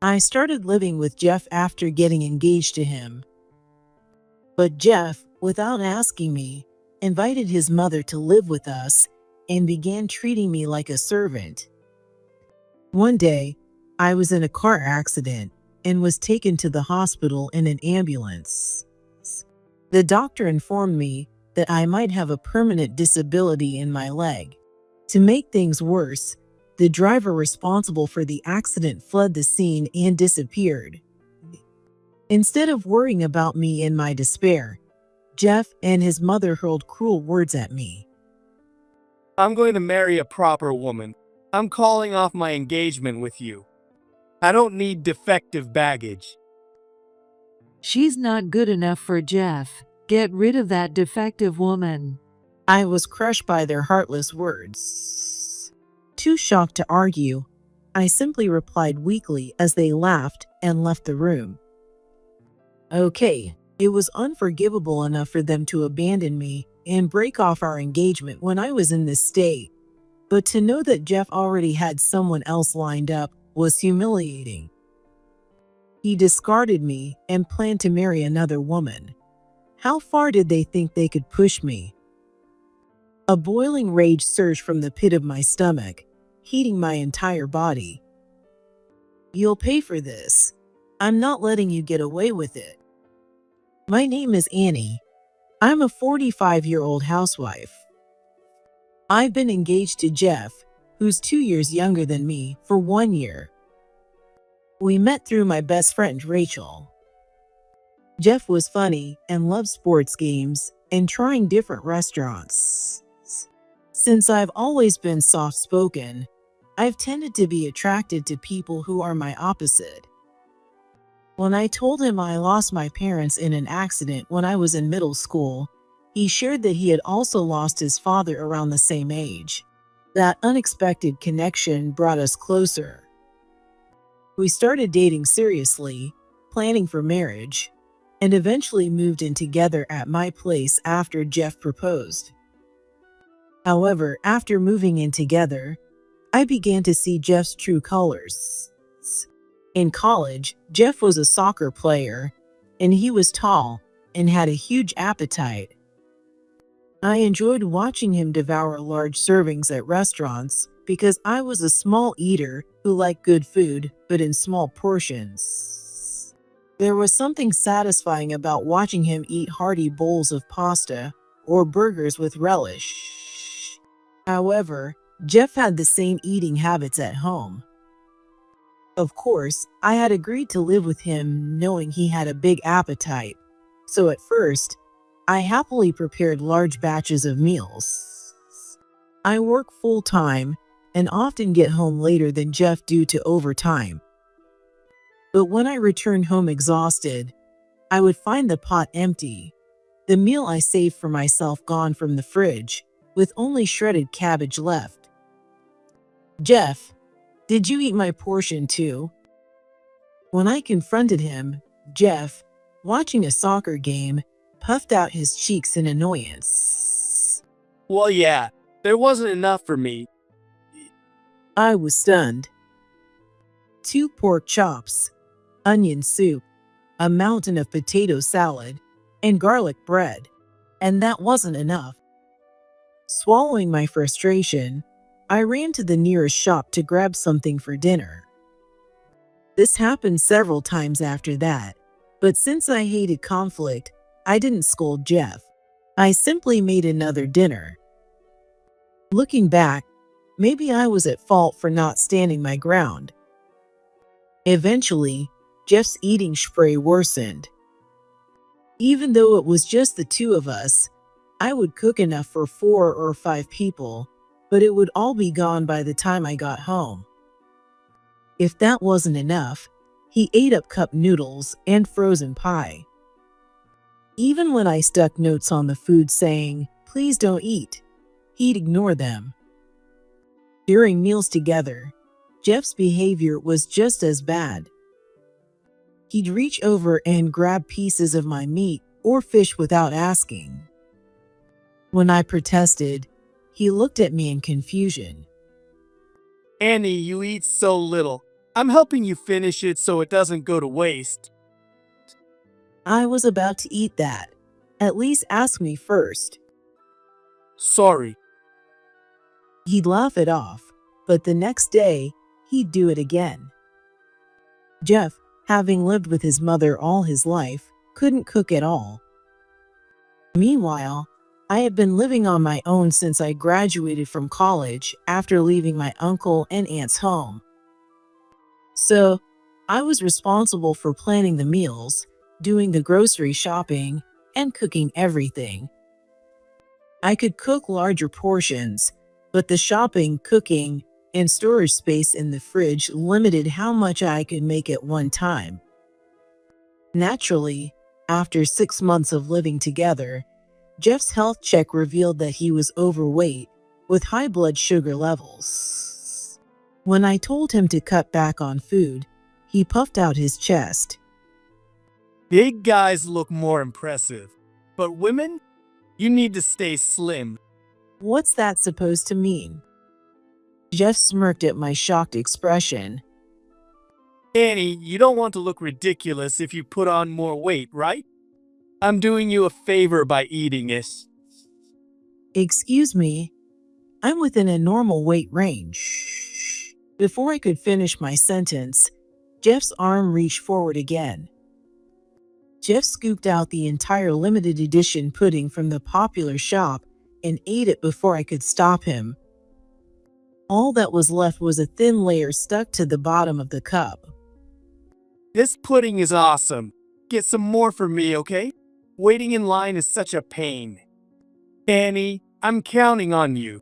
I started living with Jeff after getting engaged to him. But Jeff, without asking me, invited his mother to live with us and began treating me like a servant. One day, I was in a car accident and was taken to the hospital in an ambulance. The doctor informed me that I might have a permanent disability in my leg. To make things worse, the driver responsible for the accident fled the scene and disappeared. Instead of worrying about me in my despair, Jeff and his mother hurled cruel words at me. I'm going to marry a proper woman. I'm calling off my engagement with you. I don't need defective baggage. She's not good enough for Jeff. Get rid of that defective woman. I was crushed by their heartless words. Too shocked to argue, I simply replied weakly as they laughed and left the room. Okay, it was unforgivable enough for them to abandon me and break off our engagement when I was in this state. But to know that Jeff already had someone else lined up was humiliating. He discarded me and planned to marry another woman. How far did they think they could push me? A boiling rage surged from the pit of my stomach, heating my entire body. You'll pay for this. I'm not letting you get away with it. My name is Annie. I'm a 45-year-old housewife. I've been engaged to Jeff, who's 2 years younger than me, for 1 year. We met through my best friend, Rachel. Jeff was funny and loved sports games and trying different restaurants. Since I've always been soft-spoken, I've tended to be attracted to people who are my opposite. When I told him I lost my parents in an accident when I was in middle school, he shared that he had also lost his father around the same age. That unexpected connection brought us closer. We started dating seriously, planning for marriage, and eventually moved in together at my place after Jeff proposed. However, after moving in together, I began to see Jeff's true colors. In college, Jeff was a soccer player, and he was tall and had a huge appetite. I enjoyed watching him devour large servings at restaurants because I was a small eater who liked good food, but in small portions. There was something satisfying about watching him eat hearty bowls of pasta or burgers with relish. However, Jeff had the same eating habits at home. Of course, I had agreed to live with him knowing he had a big appetite, so at first, I happily prepared large batches of meals. I work full-time and often get home later than Jeff due to overtime. But when I returned home exhausted, I would find the pot empty, the meal I saved for myself gone from the fridge, with only shredded cabbage left. Jeff, did you eat my portion too? When I confronted him, Jeff, watching a soccer game, puffed out his cheeks in annoyance. Well, yeah, there wasn't enough for me. I was stunned. 2 pork chops, onion soup, a mountain of potato salad, and garlic bread. And that wasn't enough. Swallowing my frustration, I ran to the nearest shop to grab something for dinner. This happened several times after that, but since I hated conflict, I didn't scold Jeff. I simply made another dinner. Looking back, maybe I was at fault for not standing my ground. Eventually, Jeff's eating spree worsened. Even though it was just the 2 of us, I would cook enough for 4 or 5 people, but it would all be gone by the time I got home. If that wasn't enough, he ate up cup noodles and frozen pie. Even when I stuck notes on the food saying, "Please don't eat," he'd ignore them. During meals together, Jeff's behavior was just as bad. He'd reach over and grab pieces of my meat or fish without asking. When I protested, he looked at me in confusion. Annie, you eat so little. I'm helping you finish it so it doesn't go to waste. I was about to eat that. At least ask me first. Sorry. He'd laugh it off, but the next day, he'd do it again. Jeff, having lived with his mother all his life, couldn't cook at all. Meanwhile, I had been living on my own since I graduated from college after leaving my uncle and aunt's home. So, I was responsible for planning the meals, doing the grocery shopping, and cooking everything. I could cook larger portions, but the shopping, cooking, and storage space in the fridge limited how much I could make at one time. Naturally, after 6 months of living together, Jeff's health check revealed that he was overweight with high blood sugar levels. When I told him to cut back on food, he puffed out his chest. Big guys look more impressive, but women, you need to stay slim. What's that supposed to mean? Jeff smirked at my shocked expression. Annie, you don't want to look ridiculous if you put on more weight, right? I'm doing you a favor by eating it. Excuse me, I'm within a normal weight range. Before I could finish my sentence, Jeff's arm reached forward again. Jeff scooped out the entire limited edition pudding from the popular shop and ate it before I could stop him. All that was left was a thin layer stuck to the bottom of the cup. This pudding is awesome. Get some more for me, okay? Waiting in line is such a pain. Annie, I'm counting on you.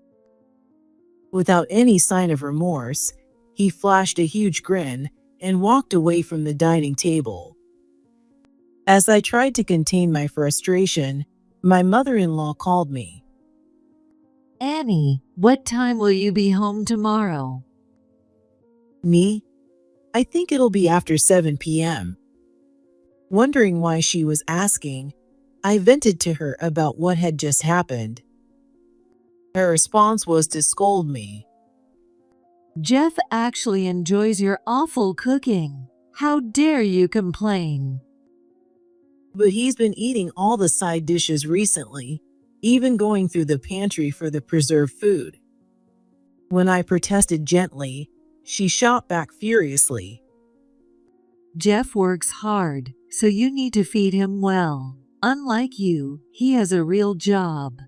Without any sign of remorse, he flashed a huge grin and walked away from the dining table. As I tried to contain my frustration, my mother-in-law called me. Annie, what time will you be home tomorrow? Me? I think it'll be after 7 p.m. Wondering why she was asking, I vented to her about what had just happened. Her response was to scold me. Jeff actually enjoys your awful cooking. How dare you complain? But he's been eating all the side dishes recently, even going through the pantry for the preserved food. When I protested gently, she shot back furiously. Jeff works hard, so you need to feed him well. Unlike you, he has a real job.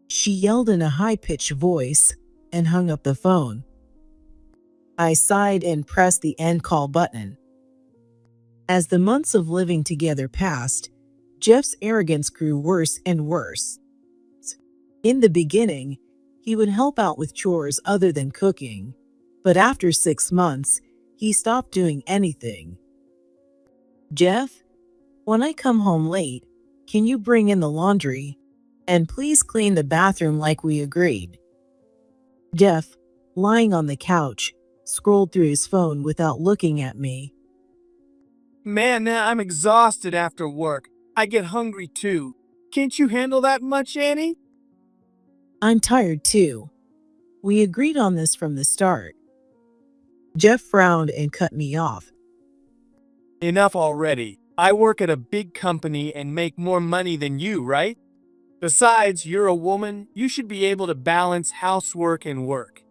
She yelled in a high-pitched voice and hung up the phone. I sighed and pressed the end call button. As the months of living together passed, Jeff's arrogance grew worse and worse. In the beginning, he would help out with chores other than cooking, but after 6 months, he stopped doing anything. Jeff, when I come home late, can you bring in the laundry? And please clean the bathroom like we agreed. Jeff, lying on the couch, scrolled through his phone without looking at me. Man, I'm exhausted after work. I get hungry too. Can't you handle that much, Annie? I'm tired too. We agreed on this from the start. Jeff frowned and cut me off. Enough already. I work at a big company and make more money than you, right? Besides, you're a woman. You should be able to balance housework and work.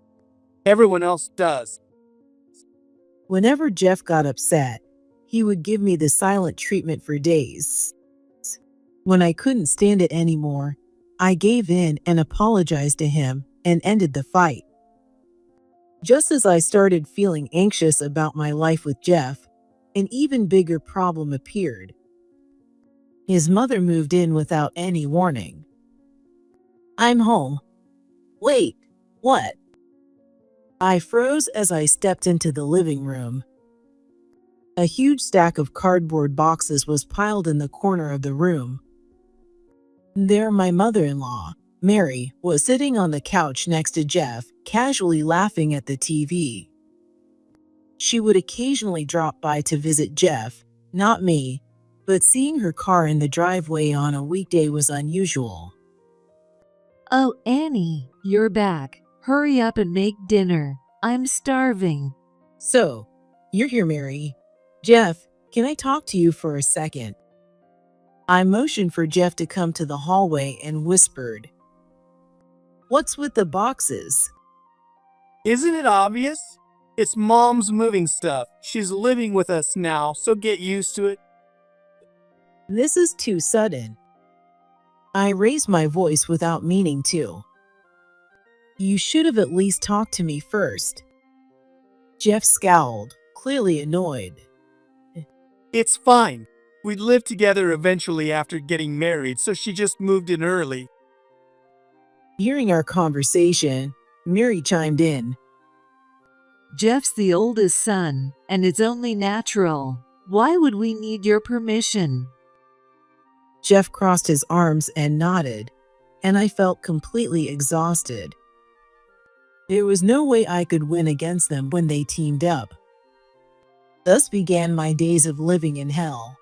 Everyone else does. Whenever Jeff got upset, he would give me the silent treatment for days. When I couldn't stand it anymore, I gave in and apologized to him and ended the fight. Just as I started feeling anxious about my life with Jeff, an even bigger problem appeared. His mother moved in without any warning. I'm home. Wait, what? I froze as I stepped into the living room. A huge stack of cardboard boxes was piled in the corner of the room. There, my mother-in-law, Mary, was sitting on the couch next to Jeff, casually laughing at the TV. She would occasionally drop by to visit Jeff, not me, but seeing her car in the driveway on a weekday was unusual. Oh, Annie, you're back. Hurry up and make dinner. I'm starving. So, you're here, Mary. Jeff, can I talk to you for a second? I motioned for Jeff to come to the hallway and whispered, "What's with the boxes?" Isn't it obvious? It's Mom's moving stuff. She's living with us now, so get used to it. This is too sudden. I raised my voice without meaning to. You should have at least talked to me first. Jeff scowled, clearly annoyed. It's fine. We'd live together eventually after getting married, so she just moved in early. Hearing our conversation, Mary chimed in. Jeff's the oldest son, and it's only natural. Why would we need your permission? Jeff crossed his arms and nodded, and I felt completely exhausted. There was no way I could win against them when they teamed up. Thus began my days of living in hell.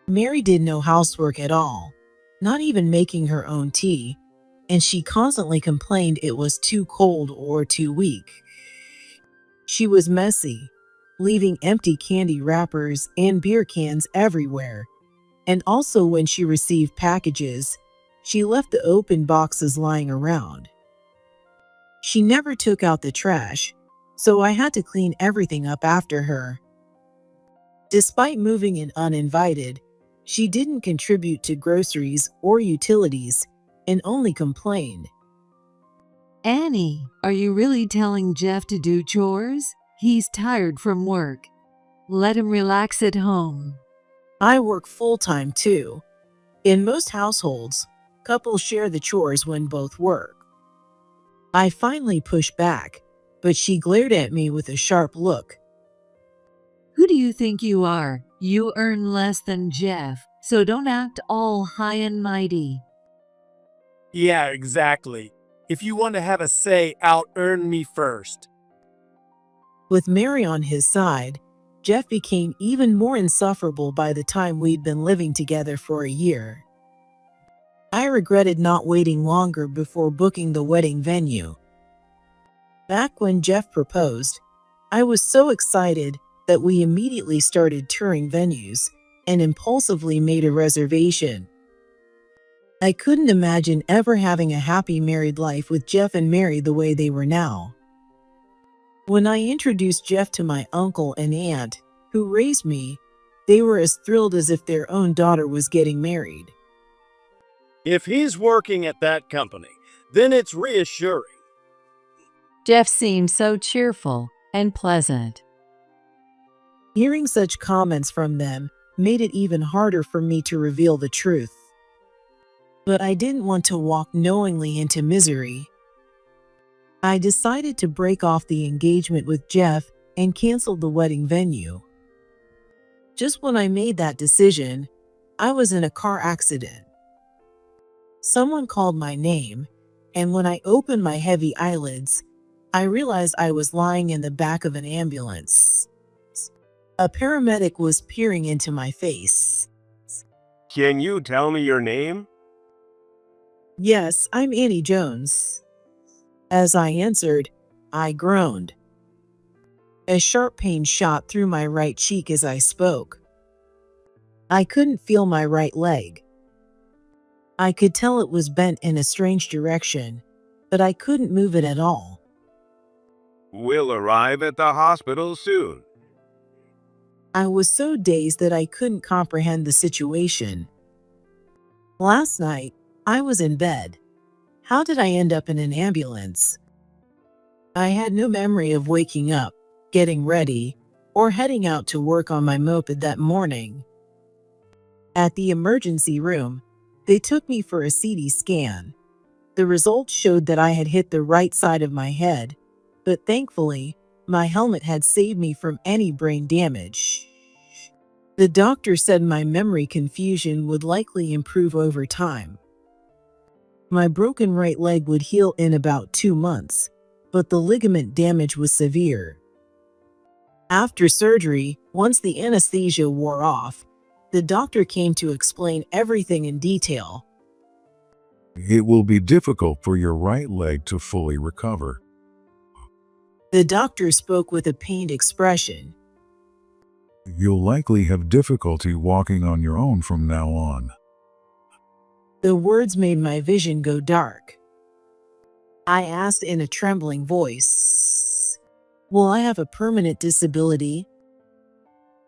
Mary did no housework at all, not even making her own tea, and she constantly complained it was too cold or too weak. She was messy, leaving empty candy wrappers and beer cans everywhere, and also when she received packages, she left the open boxes lying around. She never took out the trash, so I had to clean everything up after her. Despite moving in uninvited, she didn't contribute to groceries or utilities and only complained. Annie, are you really telling Jeff to do chores? He's tired from work. Let him relax at home. I work full-time too. In most households, couples share the chores when both work. I finally pushed back, but she glared at me with a sharp look. Who do you think you are? You earn less than Jeff, so don't act all high and mighty. Yeah, exactly. If you want to have a say, out-earn me first. With Mary on his side, Jeff became even more insufferable by the time we'd been living together for a year. I regretted not waiting longer before booking the wedding venue. Back when Jeff proposed, I was so excited that we immediately started touring venues and impulsively made a reservation. I couldn't imagine ever having a happy married life with Jeff and Mary the way they were now. When I introduced Jeff to my uncle and aunt, who raised me, they were as thrilled as if their own daughter was getting married. If he's working at that company, then it's reassuring. Jeff seemed so cheerful and pleasant. Hearing such comments from them made it even harder for me to reveal the truth. But I didn't want to walk knowingly into misery. I decided to break off the engagement with Jeff and canceled the wedding venue. Just when I made that decision, I was in a car accident. Someone called my name, and when I opened my heavy eyelids, I realized I was lying in the back of an ambulance. A paramedic was peering into my face. Can you tell me your name? Yes, I'm Annie Jones. As I answered, I groaned. A sharp pain shot through my right cheek as I spoke. I couldn't feel my right leg. I could tell it was bent in a strange direction, but I couldn't move it at all. We'll arrive at the hospital soon. I was so dazed that I couldn't comprehend the situation. Last night, I was in bed. How did I end up in an ambulance? I had no memory of waking up, getting ready, or heading out to work on my moped that morning. At the emergency room, they took me for a CT scan. The results showed that I had hit the right side of my head, but thankfully, my helmet had saved me from any brain damage. The doctor said my memory confusion would likely improve over time. My broken right leg would heal in about 2 months, but the ligament damage was severe. After surgery, once the anesthesia wore off, the doctor came to explain everything in detail. It will be difficult for your right leg to fully recover. The doctor spoke with a pained expression. You'll likely have difficulty walking on your own from now on. The words made my vision go dark. I asked in a trembling voice, "Will I have a permanent disability?"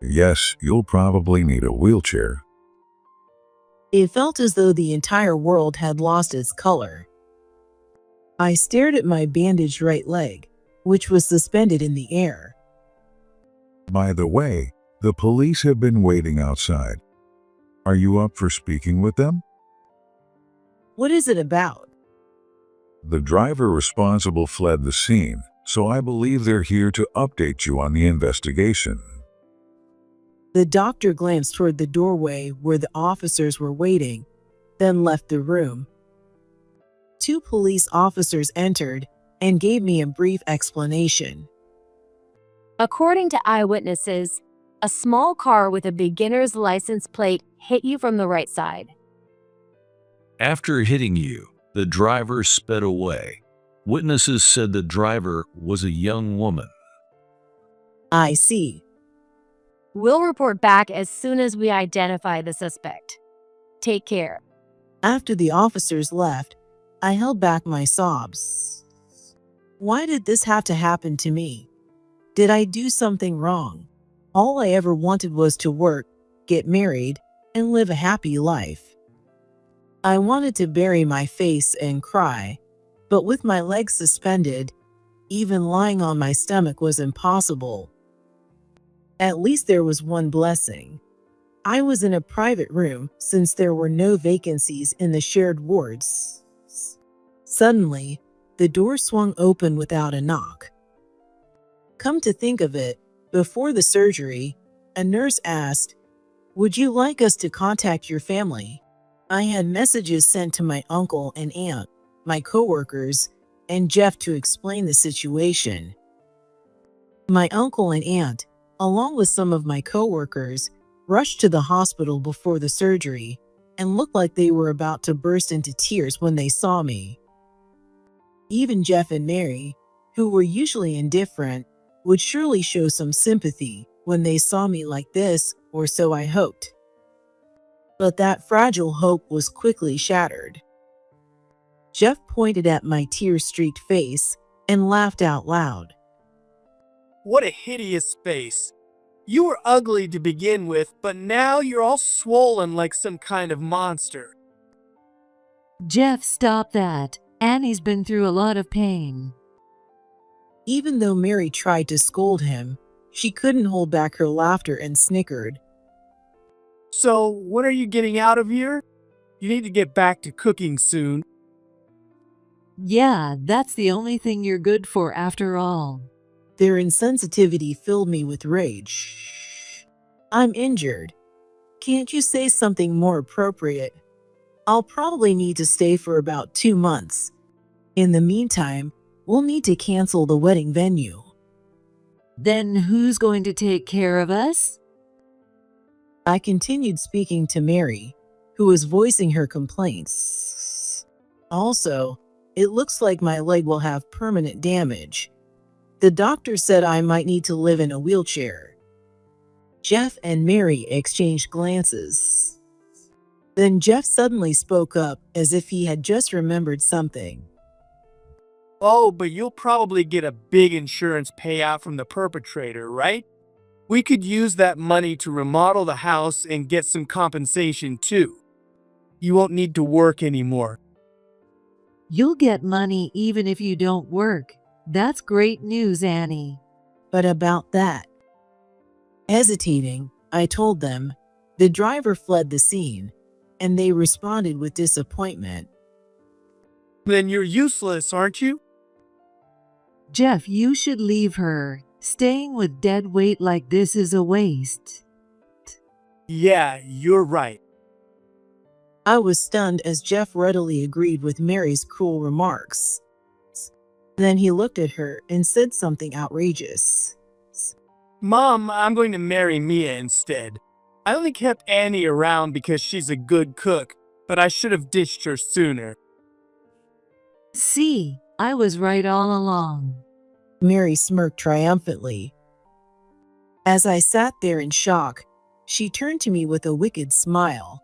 Yes, you'll probably need a wheelchair. It felt as though the entire world had lost its color. I stared at my bandaged right leg, which was suspended in the air. By the way, the police have been waiting outside. Are you up for speaking with them? What is it about? The driver responsible fled the scene, so I believe they're here to update you on the investigation. The doctor glanced toward the doorway where the officers were waiting, then left the room. 2 police officers entered and gave me a brief explanation. According to eyewitnesses, a small car with a beginner's license plate hit you from the right side. After hitting you, the driver sped away. Witnesses said the driver was a young woman. I see. We'll report back as soon as we identify the suspect. Take care. After the officers left, I held back my sobs. Why did this have to happen to me? Did I do something wrong? All I ever wanted was to work, get married, and live a happy life. I wanted to bury my face and cry, but with my legs suspended, even lying on my stomach was impossible. At least there was one blessing. I was in a private room since there were no vacancies in the shared wards. Suddenly, the door swung open without a knock. Come to think of it, before the surgery, a nurse asked, "Would you like us to contact your family?" I had messages sent to my uncle and aunt, my coworkers, and Jeff to explain the situation. My uncle and aunt, along with some of my coworkers, rushed to the hospital before the surgery and looked like they were about to burst into tears when they saw me. Even Jeff and Mary, who were usually indifferent, would surely show some sympathy when they saw me like this, or so I hoped. But that fragile hope was quickly shattered. Jeff pointed at my tear-streaked face and laughed out loud. What a hideous face. You were ugly to begin with, but now you're all swollen like some kind of monster. Jeff, stop that. Annie's been through a lot of pain. Even though Mary tried to scold him, she couldn't hold back her laughter and snickered. So, when are you getting out of here? You need to get back to cooking soon. Yeah, that's the only thing you're good for after all. Their insensitivity filled me with rage. "I'm injured. Can't you say something more appropriate? I'll probably need to stay for about 2 months. In the meantime, we'll need to cancel the wedding venue." Then who's going to take care of us? I continued speaking to Mary, who was voicing her complaints. "Also, it looks like my leg will have permanent damage. The doctor said I might need to live in a wheelchair." Jeff and Mary exchanged glances. Then Jeff suddenly spoke up as if he had just remembered something. Oh, but you'll probably get a big insurance payout from the perpetrator, right? We could use that money to remodel the house and get some compensation too. You won't need to work anymore. You'll get money even if you don't work. That's great news, Annie. But about that. Hesitating, I told them. The driver fled the scene, and they responded with disappointment. Then you're useless, aren't you? Jeff, you should leave her. Staying with dead weight like this is a waste. Yeah, you're right. I was stunned as Jeff readily agreed with Mary's cruel remarks. Then he looked at her and said something outrageous. Mom, I'm going to marry Mia instead. I only kept Annie around because she's a good cook, but I should have ditched her sooner. See, I was right all along. Mary smirked triumphantly. As I sat there in shock, she turned to me with a wicked smile.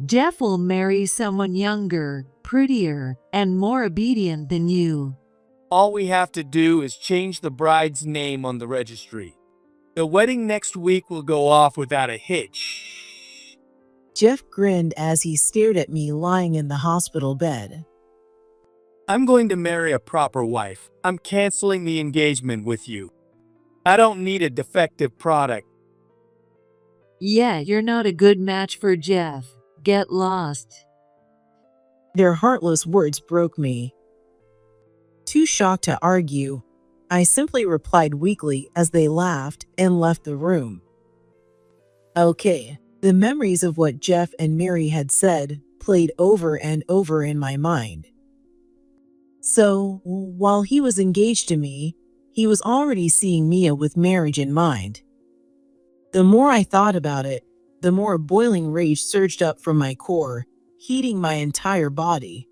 Jeff will marry someone younger, prettier, and more obedient than you. All we have to do is change the bride's name on the registry. The wedding next week will go off without a hitch. Jeff grinned as he stared at me lying in the hospital bed. I'm going to marry a proper wife. I'm canceling the engagement with you. I don't need a defective product. Yeah, you're not a good match for Jeff. Get lost. Their heartless words broke me. Too shocked to argue, I simply replied weakly as they laughed and left the room. Okay, the memories of what Jeff and Mary had said played over and over in my mind. So, while he was engaged to me, he was already seeing Mia with marriage in mind. The more I thought about it, the more boiling rage surged up from my core, heating my entire body.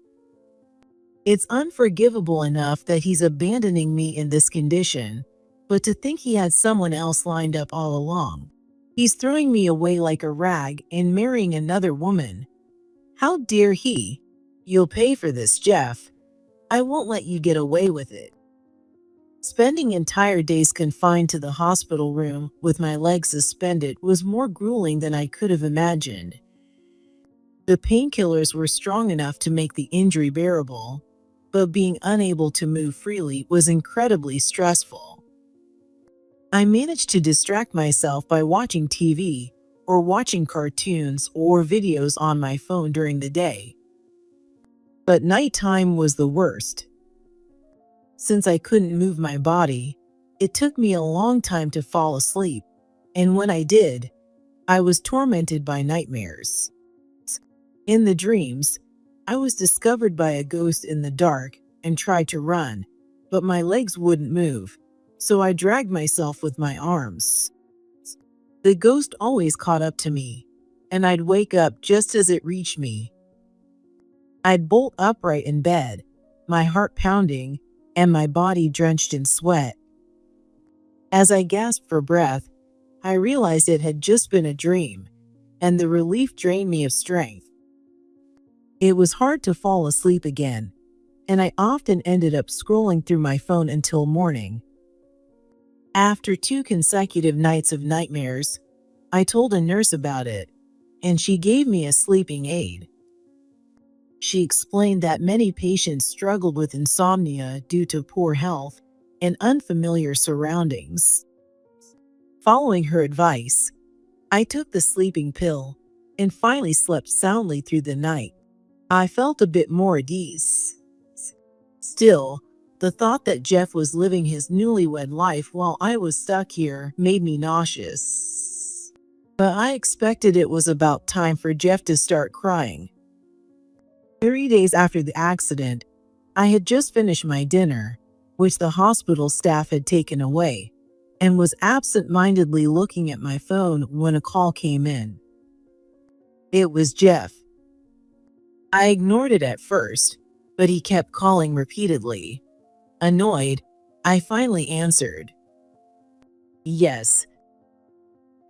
It's unforgivable enough that he's abandoning me in this condition, but to think he had someone else lined up all along. He's throwing me away like a rag and marrying another woman. How dare he? You'll pay for this, Jeff. I won't let you get away with it. Spending entire days confined to the hospital room with my legs suspended was more grueling than I could have imagined. The painkillers were strong enough to make the injury bearable, but being unable to move freely was incredibly stressful. I managed to distract myself by watching TV or watching cartoons or videos on my phone during the day. But nighttime was the worst. Since I couldn't move my body, it took me a long time to fall asleep, and when I did, I was tormented by nightmares. In the dreams, I was discovered by a ghost in the dark and tried to run, but my legs wouldn't move, so I dragged myself with my arms. The ghost always caught up to me, and I'd wake up just as it reached me. I'd bolt upright in bed, my heart pounding, and my body drenched in sweat. As I gasped for breath, I realized it had just been a dream, and the relief drained me of strength. It was hard to fall asleep again, and I often ended up scrolling through my phone until morning. After 2 consecutive nights of nightmares, I told a nurse about it, and she gave me a sleeping aid. She explained that many patients struggled with insomnia due to poor health and unfamiliar surroundings. Following her advice, I took the sleeping pill and finally slept soundly through the night. I felt a bit more at ease. Still, the thought that Jeff was living his newlywed life while I was stuck here made me nauseous. But I expected it was about time for Jeff to start crying. 3 days after the accident, I had just finished my dinner, which the hospital staff had taken away, and was absent-mindedly looking at my phone when a call came in. It was Jeff. I ignored it at first, but he kept calling repeatedly. Annoyed, I finally answered. Yes.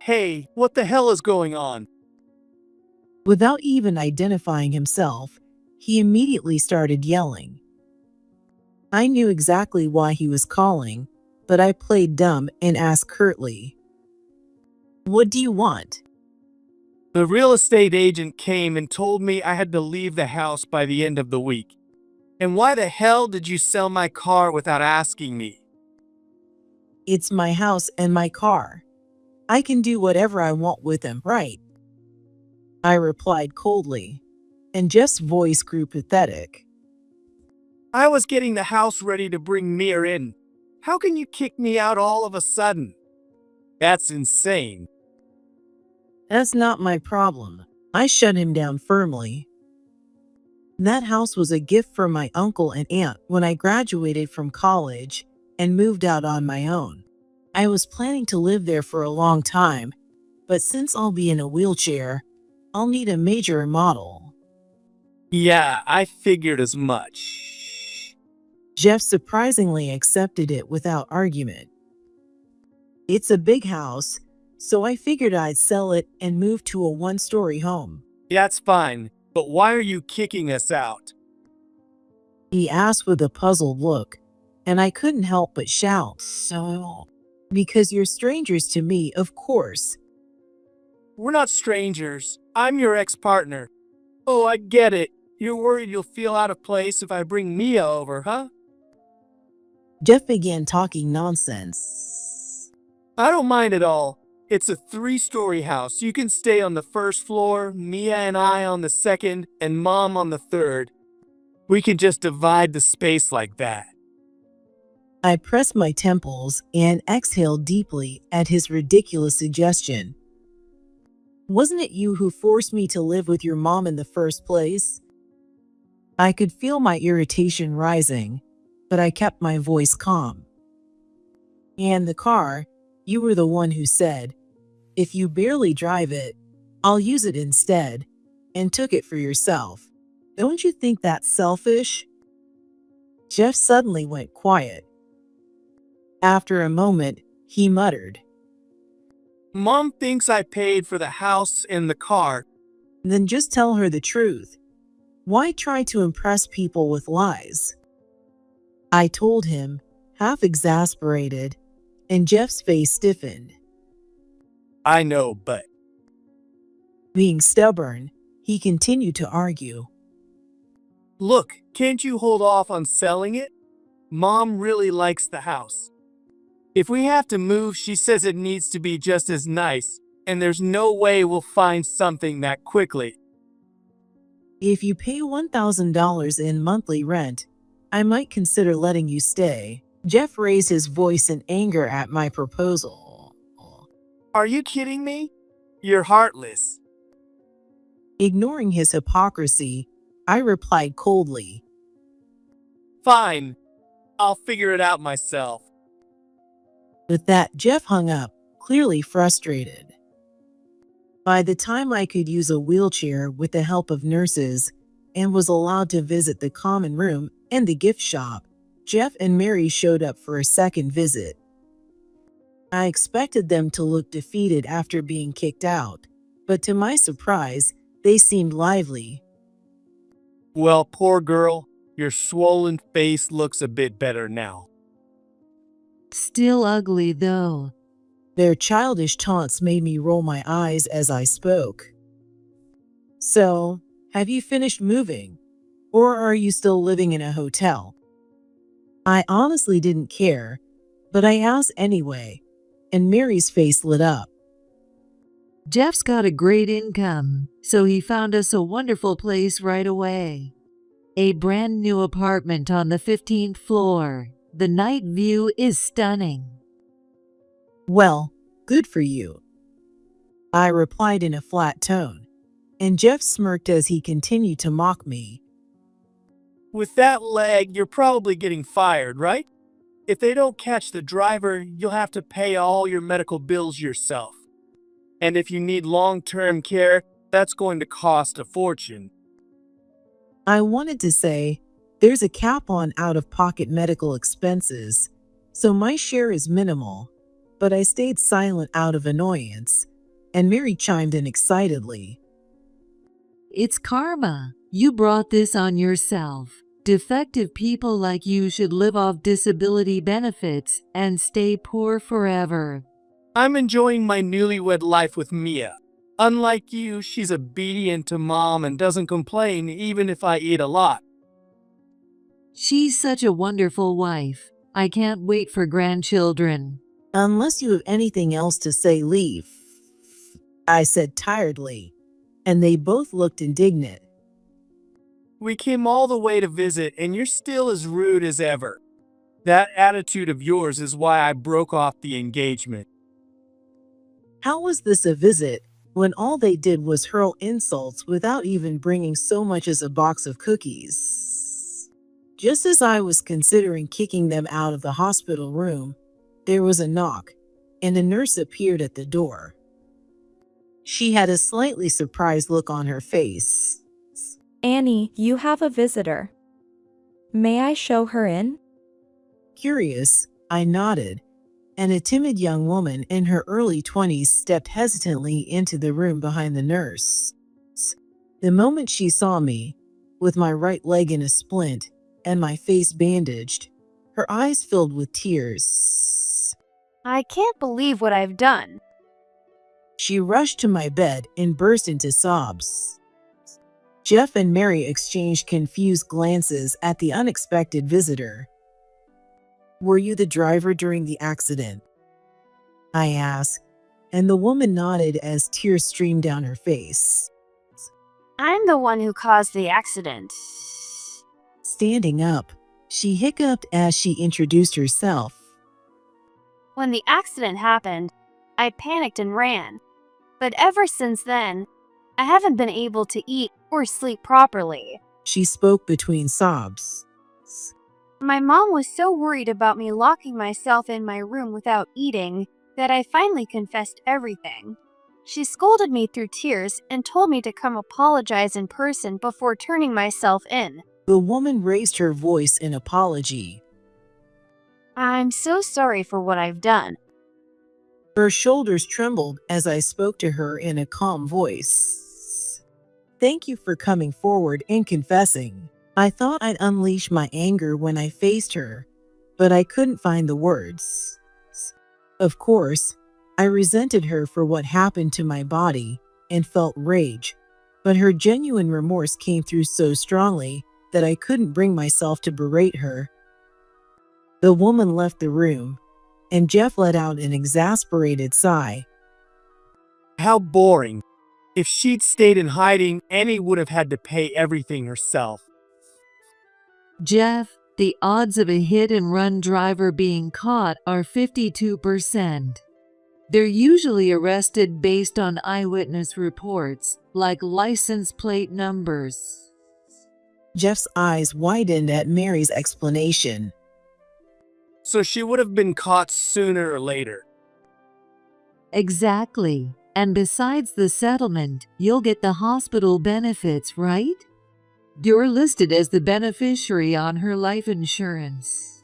Hey, what the hell is going on? Without even identifying himself, he immediately started yelling. I knew exactly why he was calling, but I played dumb and asked curtly, "What do you want?" The real estate agent came and told me I had to leave the house by the end of the week. And why the hell did you sell my car without asking me? It's my house and my car. I can do whatever I want with them, right? I replied coldly, and Jeff's voice grew pathetic. I was getting the house ready to bring Mia in. How can you kick me out all of a sudden? That's insane. That's not my problem. I shut him down firmly. That house was a gift from my uncle and aunt when I graduated from college and moved out on my own. I was planning to live there for a long time, but since I'll be in a wheelchair, I'll need a major remodel. Yeah, I figured as much. Jeff surprisingly accepted it without argument. It's a big house, so I figured I'd sell it and move to a one-story home. That's fine, but why are you kicking us out? He asked with a puzzled look, and I couldn't help but shout, "So?" "Because you're strangers to me, of course." We're not strangers. I'm your ex-partner. Oh, I get it. You're worried you'll feel out of place if I bring Mia over, huh? Jeff began talking nonsense. I don't mind at all. It's a 3-story house. You can stay on the first floor, Mia and I on the second, and Mom on the third. We can just divide the space like that. I pressed my temples and exhaled deeply at his ridiculous suggestion. Wasn't it you who forced me to live with your mom in the first place? I could feel my irritation rising, but I kept my voice calm. And the car, you were the one who said, "If you barely drive it, I'll use it instead," and took it for yourself. Don't you think that's selfish? Jeff suddenly went quiet. After a moment, he muttered, Mom thinks I paid for the house and the car. "Then just tell her the truth. Why try to impress people with lies?" I told him, half exasperated, and Jeff's face stiffened. I know, but Being stubborn, he continued to argue. look, can't you hold off on selling it? Mom really likes the house. If we have to move, she says it needs to be just as nice, and there's no way we'll find something that quickly. If you pay $1,000 in monthly rent, I might consider letting you stay. Jeff raised his voice in anger at my proposal. Are you kidding me? You're heartless. Ignoring his hypocrisy, I replied coldly. Fine, I'll figure it out myself. With that, Jeff hung up, clearly frustrated. By the time I could use a wheelchair with the help of nurses and was allowed to visit the common room and the gift shop, Jeff and Mary showed up for a second visit. I expected them to look defeated after being kicked out, but to my surprise, they seemed lively. Well, poor girl, your swollen face looks a bit better now. Still ugly, though. Their childish taunts made me roll my eyes as I spoke. So, have you finished moving? Or are you still living in a hotel? I honestly didn't care, but I asked anyway, and Mary's face lit up. Jeff's got a great income, so he found us a wonderful place right away. A brand new apartment on the 15th floor. The night view is stunning. Well, good for you, I replied in a flat tone, and Jeff smirked as he continued to mock me. With that leg, you're probably getting fired, right? If they don't catch the driver, you'll have to pay all your medical bills yourself. And if you need long-term care, that's going to cost a fortune. I wanted to say, there's a cap on out-of-pocket medical expenses, so my share is minimal, but I stayed silent out of annoyance, and Mary chimed in excitedly. It's karma. You brought this on yourself. Defective people like you should live off disability benefits and stay poor forever. I'm enjoying my newlywed life with Mia. Unlike you, she's obedient to Mom and doesn't complain even if I eat a lot. She's such a wonderful wife. I can't wait for grandchildren. Unless you have anything else to say, leave, I said tiredly, and they both looked indignant. We came all the way to visit and you're still as rude as ever. That attitude of yours is why I broke off the engagement. How was this a visit when all they did was hurl insults without even bringing so much as a box of cookies? Just as I was considering kicking them out of the hospital room, there was a knock, and a nurse appeared at the door. She had a slightly surprised look on her face. Annie, you have a visitor. May I show her in? Curious, I nodded, and a timid young woman in her early 20s stepped hesitantly into the room behind the nurse. The moment she saw me, with my right leg in a splint and my face bandaged, her eyes filled with tears. I can't believe what I've done. She rushed to my bed and burst into sobs. Jeff and Mary exchanged confused glances at the unexpected visitor. "Were you the driver during the accident?" I asked, and the woman nodded as tears streamed down her face. I'm the one who caused the accident. Standing up, she hiccuped as she introduced herself. When the accident happened, I panicked and ran. But ever since then, I haven't been able to eat or sleep properly. She spoke between sobs. My mom was so worried about me locking myself in my room without eating that I finally confessed everything. She scolded me through tears and told me to come apologize in person before turning myself in. The woman raised her voice in apology. I'm so sorry for what I've done. Her shoulders trembled as I spoke to her in a calm voice. "Thank you for coming forward and confessing. I thought I'd unleash my anger when I faced her, but I couldn't find the words. Of course, I resented her for what happened to my body and felt rage, but her genuine remorse came through so strongly that I couldn't bring myself to berate her." The woman left the room, and Jeff let out an exasperated sigh. How boring. If she'd stayed in hiding, Annie would have had to pay everything herself. Jeff, the odds of a hit-and-run driver being caught are 52%. They're usually arrested based on eyewitness reports, like license plate numbers. Jeff's eyes widened at Mary's explanation. So she would have been caught sooner or later. Exactly. And besides the settlement, you'll get the hospital benefits, right? You're listed as the beneficiary on her life insurance.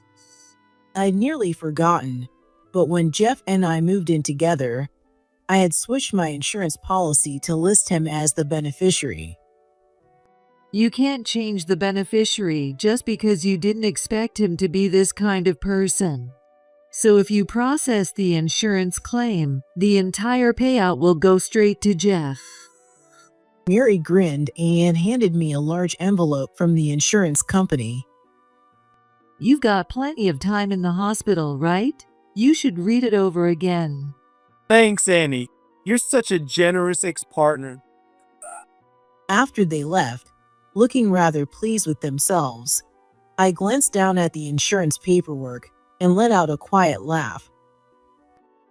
I'd nearly forgotten, but when Jeff and I moved in together, I had switched my insurance policy to list him as the beneficiary. You can't change the beneficiary just because you didn't expect him to be this kind of person. So if you process the insurance claim, the entire payout will go straight to Jeff. Mary grinned and handed me a large envelope from the insurance company. You've got plenty of time in the hospital, right? You should read it over again. Thanks, Annie. You're such a generous ex-partner. After they left, looking rather pleased with themselves, I glanced down at the insurance paperwork and let out a quiet laugh.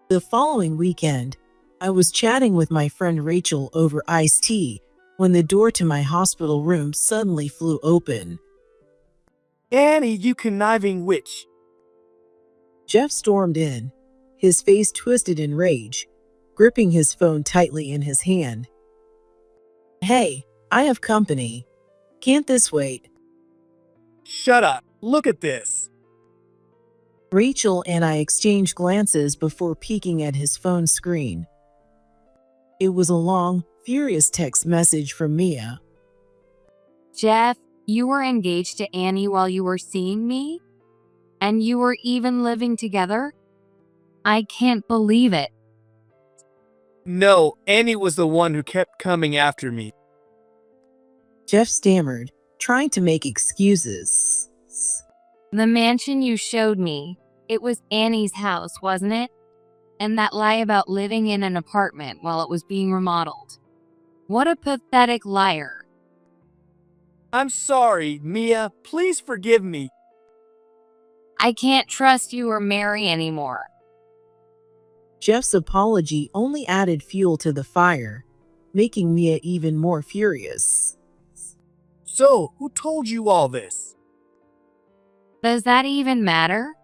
The following weekend, I was chatting with my friend Rachel over iced tea when the door to my hospital room suddenly flew open. Annie, you conniving witch. Jeff stormed in, his face twisted in rage, gripping his phone tightly in his hand. "Hey, I have company. Can't this wait?" Shut up. Look at this. Rachel and I exchanged glances before peeking at his phone screen. It was a long, furious text message from Mia. Jeff, you were engaged to Annie while you were seeing me? And you were even living together? I can't believe it. No, Annie was the one who kept coming after me. Jeff stammered, trying to make excuses. The mansion you showed me, it was Annie's house, wasn't it? And that lie about living in an apartment while it was being remodeled. What a pathetic liar. I'm sorry, Mia. Please forgive me. I can't trust you or Mary anymore. Jeff's apology only added fuel to the fire, making Mia even more furious. So, who told you all this? Does that even matter?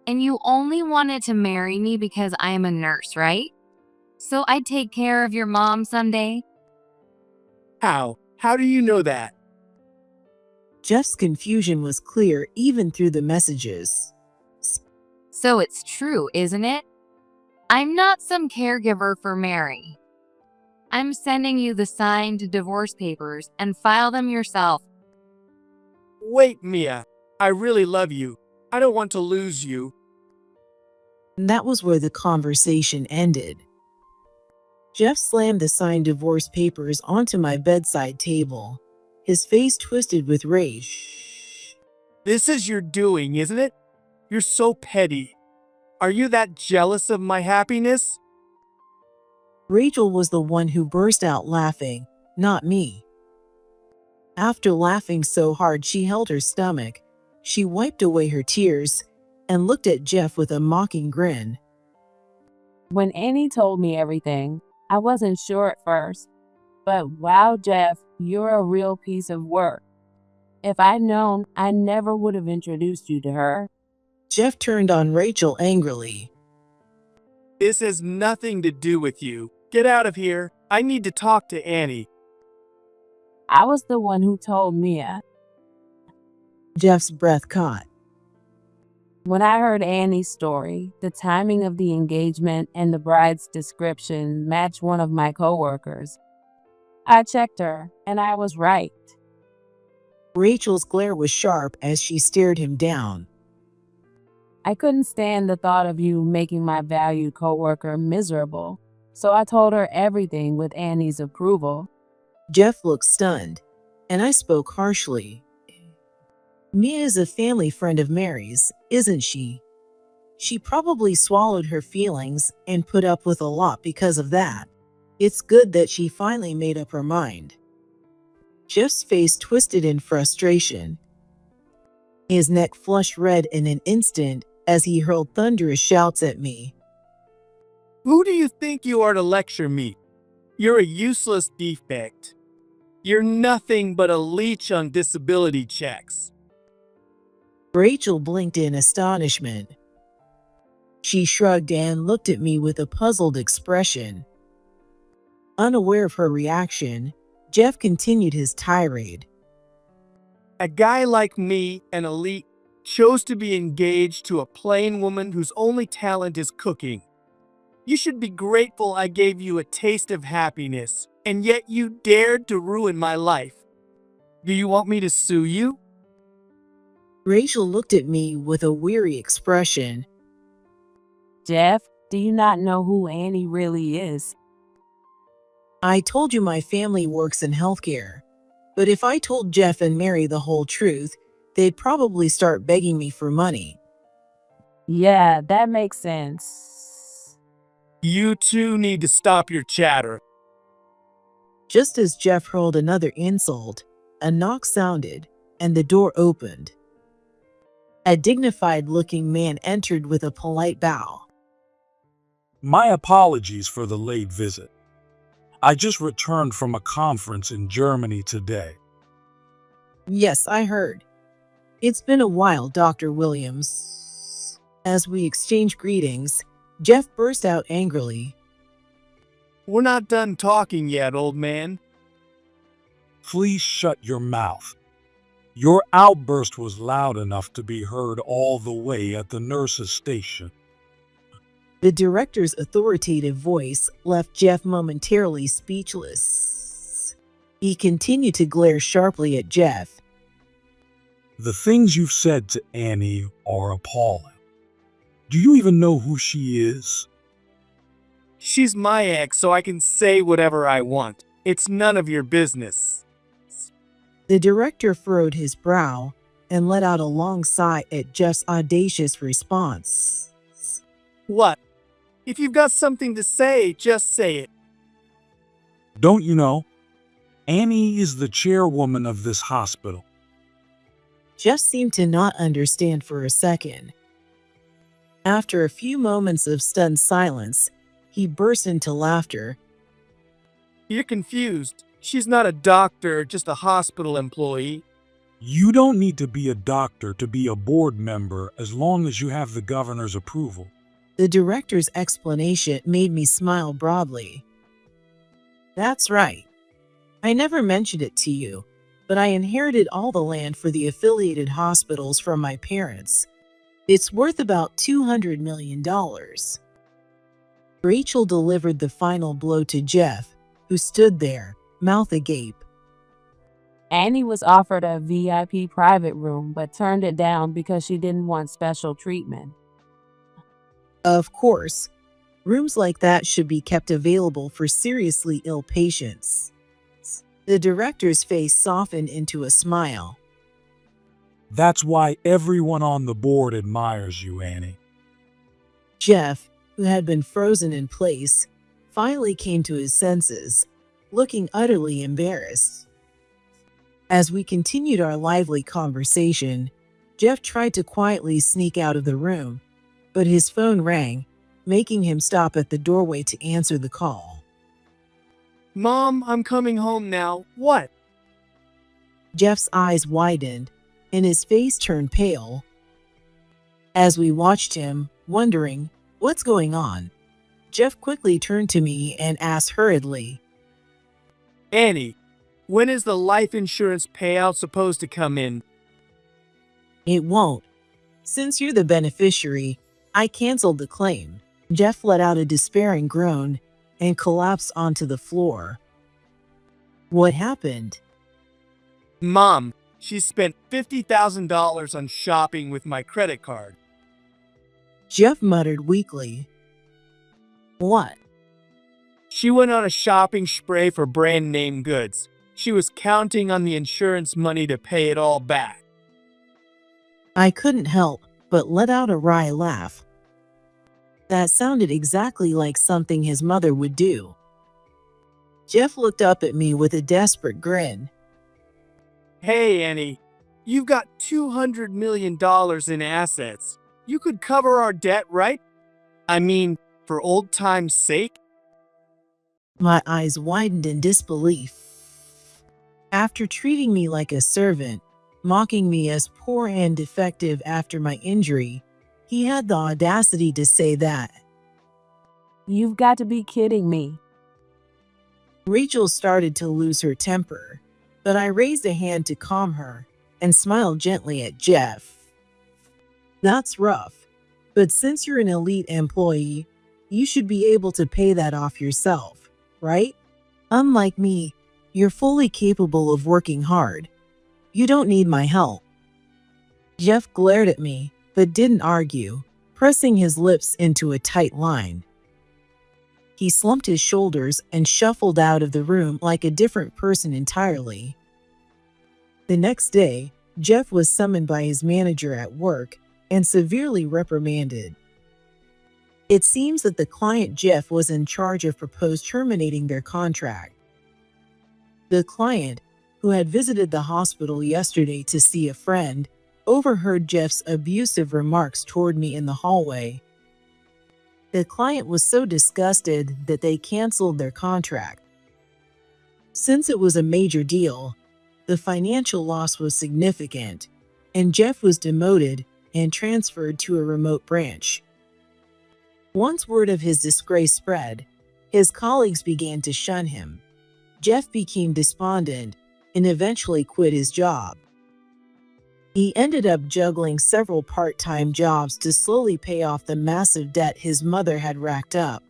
And you only wanted to marry me because I am a nurse, right? So I'd take care of your mom someday? How? How do you know that? Jeff's confusion was clear even through the messages. So it's true, isn't it? I'm not some caregiver for Mary. I'm sending you the signed divorce papers and file them yourself. Wait, Mia. I really love you. I don't want to lose you. And that was where the conversation ended. Jeff slammed the signed divorce papers onto my bedside table, his face twisted with rage. This is your doing, isn't it? You're so petty. Are you that jealous of my happiness? Rachel was the one who burst out laughing, not me. After laughing so hard she held her stomach, she wiped away her tears and looked at Jeff with a mocking grin. When Annie told me everything, I wasn't sure at first. But wow, Jeff, you're a real piece of work. If I'd known, I never would have introduced you to her. Jeff turned on Rachel angrily. This has nothing to do with you. Get out of here. I need to talk to Annie. I was the one who told Mia. Jeff's breath caught. When I heard Annie's story, the timing of the engagement and the bride's description matched one of my coworkers. I checked her, and I was right. Rachel's glare was sharp as she stared him down. I couldn't stand the thought of you making my valued coworker miserable, so I told her everything with Annie's approval. Jeff looked stunned, and I spoke harshly. Mia is a family friend of Mary's, isn't she? She probably swallowed her feelings and put up with a lot because of that. It's good that she finally made up her mind. Jeff's face twisted in frustration. His neck flushed red in an instant as he hurled thunderous shouts at me. Who do you think you are to lecture me? You're a useless defect. You're nothing but a leech on disability checks. Rachel blinked in astonishment. She shrugged and looked at me with a puzzled expression. Unaware of her reaction, Jeff continued his tirade. A guy like me, an elite, chose to be engaged to a plain woman whose only talent is cooking. You should be grateful I gave you a taste of happiness, and yet you dared to ruin my life. Do you want me to sue you? Rachel looked at me with a weary expression. Jeff, do you not know who Annie really is? I told you my family works in healthcare, but if I told Jeff and Mary the whole truth, they'd probably start begging me for money. Yeah, that makes sense. You two need to stop your chatter. Just as Jeff hurled another insult, a knock sounded, and the door opened. A dignified-looking man entered with a polite bow. My apologies for the late visit. I just returned from a conference in Germany today. Yes, I heard. It's been a while, Dr. Williams. As we exchanged greetings, Jeff burst out angrily. We're not done talking yet, old man. Please shut your mouth. Your outburst was loud enough to be heard all the way at the nurse's station. The director's authoritative voice left Jeff momentarily speechless. He continued to glare sharply at Jeff. The things you've said to Annie are appalling. Do you even know who she is? She's my ex, so I can say whatever I want. It's none of your business. The director furrowed his brow and let out a long sigh at Jeff's audacious response. What? If you've got something to say, just say it. Don't you know? Annie is the chairwoman of this hospital. Jeff seemed to not understand for a second. After a few moments of stunned silence, he burst into laughter. You're confused. She's not a doctor, just a hospital employee. You don't need to be a doctor to be a board member as long as you have the governor's approval. The director's explanation made me smile broadly. That's right. I never mentioned it to you, but I inherited all the land for the affiliated hospitals from my parents. It's worth about $200 million. Rachel delivered the final blow to Jeff, who stood there, mouth agape. Annie was offered a VIP private room but turned it down because she didn't want special treatment. Of course, rooms like that should be kept available for seriously ill patients. The director's face softened into a smile. That's why everyone on the board admires you, Annie. Jeff, who had been frozen in place, finally came to his senses, looking utterly embarrassed. As we continued our lively conversation, Jeff tried to quietly sneak out of the room, but his phone rang, making him stop at the doorway to answer the call. Mom, I'm coming home now. What? Jeff's eyes widened, and his face turned pale. As we watched him, wondering, what's going on? Jeff quickly turned to me and asked hurriedly, Annie, when is the life insurance payout supposed to come in? It won't. Since you're the beneficiary, I canceled the claim. Jeff let out a despairing groan and collapsed onto the floor. What happened? Mom, she spent $50,000 on shopping with my credit card. Jeff muttered weakly. What? She went on a shopping spree for brand name goods. She was counting on the insurance money to pay it all back. I couldn't help but let out a wry laugh. That sounded exactly like something his mother would do. Jeff looked up at me with a desperate grin. Hey, Annie, you've got $200 million in assets. You could cover our debt, right? I mean, for old time's sake? My eyes widened in disbelief. After treating me like a servant, mocking me as poor and defective after my injury, he had the audacity to say that. You've got to be kidding me. Rachel started to lose her temper, but I raised a hand to calm her and smiled gently at Jeff. That's rough, but since you're an elite employee, you should be able to pay that off yourself, right? Unlike me, you're fully capable of working hard. You don't need my help. Jeff glared at me, but didn't argue, pressing his lips into a tight line. He slumped his shoulders and shuffled out of the room like a different person entirely. The next day, Jeff was summoned by his manager at work and severely reprimanded. It seems that the client Jeff was in charge of proposed terminating their contract. The client, who had visited the hospital yesterday to see a friend, overheard Jeff's abusive remarks toward me in the hallway. The client was so disgusted that they canceled their contract. Since it was a major deal, the financial loss was significant, and Jeff was demoted and transferred to a remote branch. Once word of his disgrace spread, his colleagues began to shun him. Jeff became despondent and eventually quit his job. He ended up juggling several part-time jobs to slowly pay off the massive debt his mother had racked up.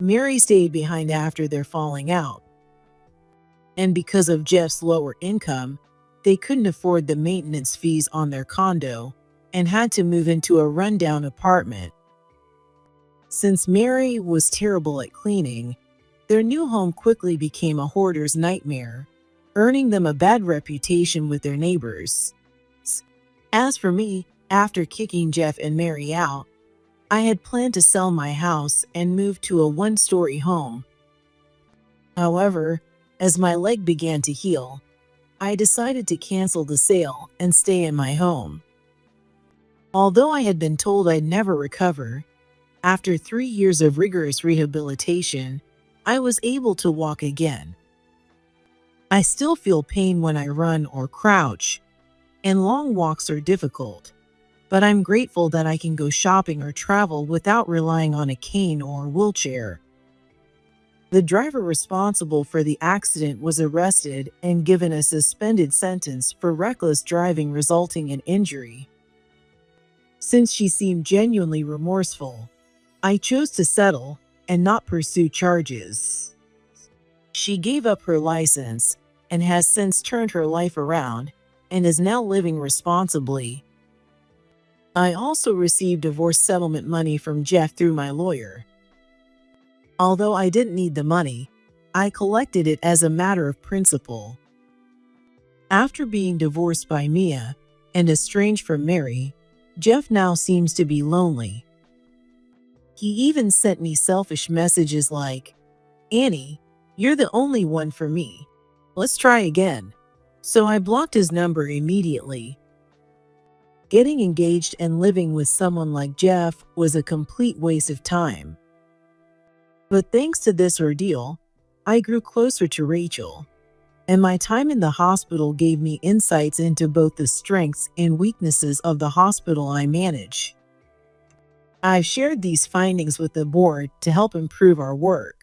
Mary stayed behind after their falling out. And because of Jeff's lower income, they couldn't afford the maintenance fees on their condo and had to move into a rundown apartment. Since Mary was terrible at cleaning, their new home quickly became a hoarder's nightmare, earning them a bad reputation with their neighbors. As for me, after kicking Jeff and Mary out, I had planned to sell my house and move to a one-story home. However, as my leg began to heal, I decided to cancel the sale and stay in my home. Although I had been told I'd never recover, after 3 years of rigorous rehabilitation, I was able to walk again. I still feel pain when I run or crouch, and long walks are difficult, but I'm grateful that I can go shopping or travel without relying on a cane or wheelchair. The driver responsible for the accident was arrested and given a suspended sentence for reckless driving resulting in injury. Since she seemed genuinely remorseful, I chose to settle and not pursue charges. She gave up her license and has since turned her life around and is now living responsibly. I also received divorce settlement money from Jeff through my lawyer. Although I didn't need the money, I collected it as a matter of principle. After being divorced by Mia and estranged from Mary, Jeff now seems to be lonely. He even sent me selfish messages like, "Annie, you're the only one for me. Let's try again." So I blocked his number immediately. Getting engaged and living with someone like Jeff was a complete waste of time. But thanks to this ordeal, I grew closer to Rachel, and my time in the hospital gave me insights into both the strengths and weaknesses of the hospital I manage. I've shared these findings with the board to help improve our work.